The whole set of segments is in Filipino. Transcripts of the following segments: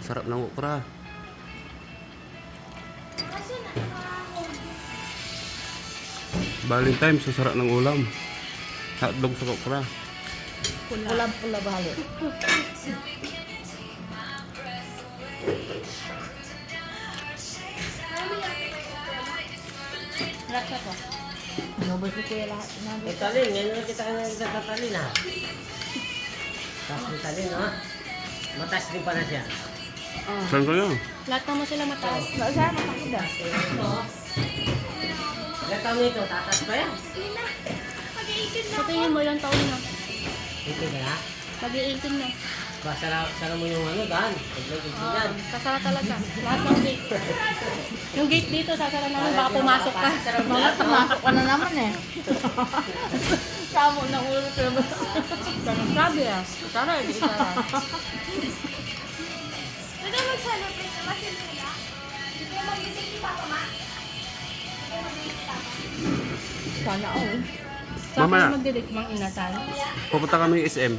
Sarap ng okra. Valentine, sa sarap ng ulam. Hotdog sa okra. Pulang-pula bali. Rasa ko. Nobel ko kuya lahat. Talin, ngayon lang kita nagtatalin ha. Tapos ng talin ha. Matas din pala siya. Saan kayo? Lahat naman sila mataas. Nausama ka ko dahil. Ito. Ilang taon nito? Tatas pa yan? Sa tingin mo ilang taon na? Ito ka na? Mag-18 na. Sara mo yung ano, Dan. Paglagay ko yan. Sasara talaga. Lahat ng gate. Yung gate dito, sasara namin. Baka pumasok ka. Mga pumasok ka na naman eh. Samo ng ulo ko. Sabi ah. Sara, hindi sara. Pwede mag-celebrate naman sila nila. Hindi kayo mag-isip ni Papa Ma. Hindi kayo mag-isip ni Papa. Sana all. Sa Mamaya. akin magdidik mang inasal. Pupunta kami SM.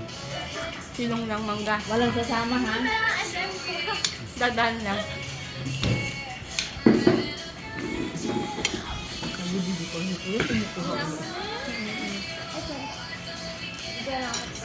Silong ng mangga. Walang sasama ha. Dadan lang. Nagbibigay ko ni kuya. Tinituhan mo. Diyan ako.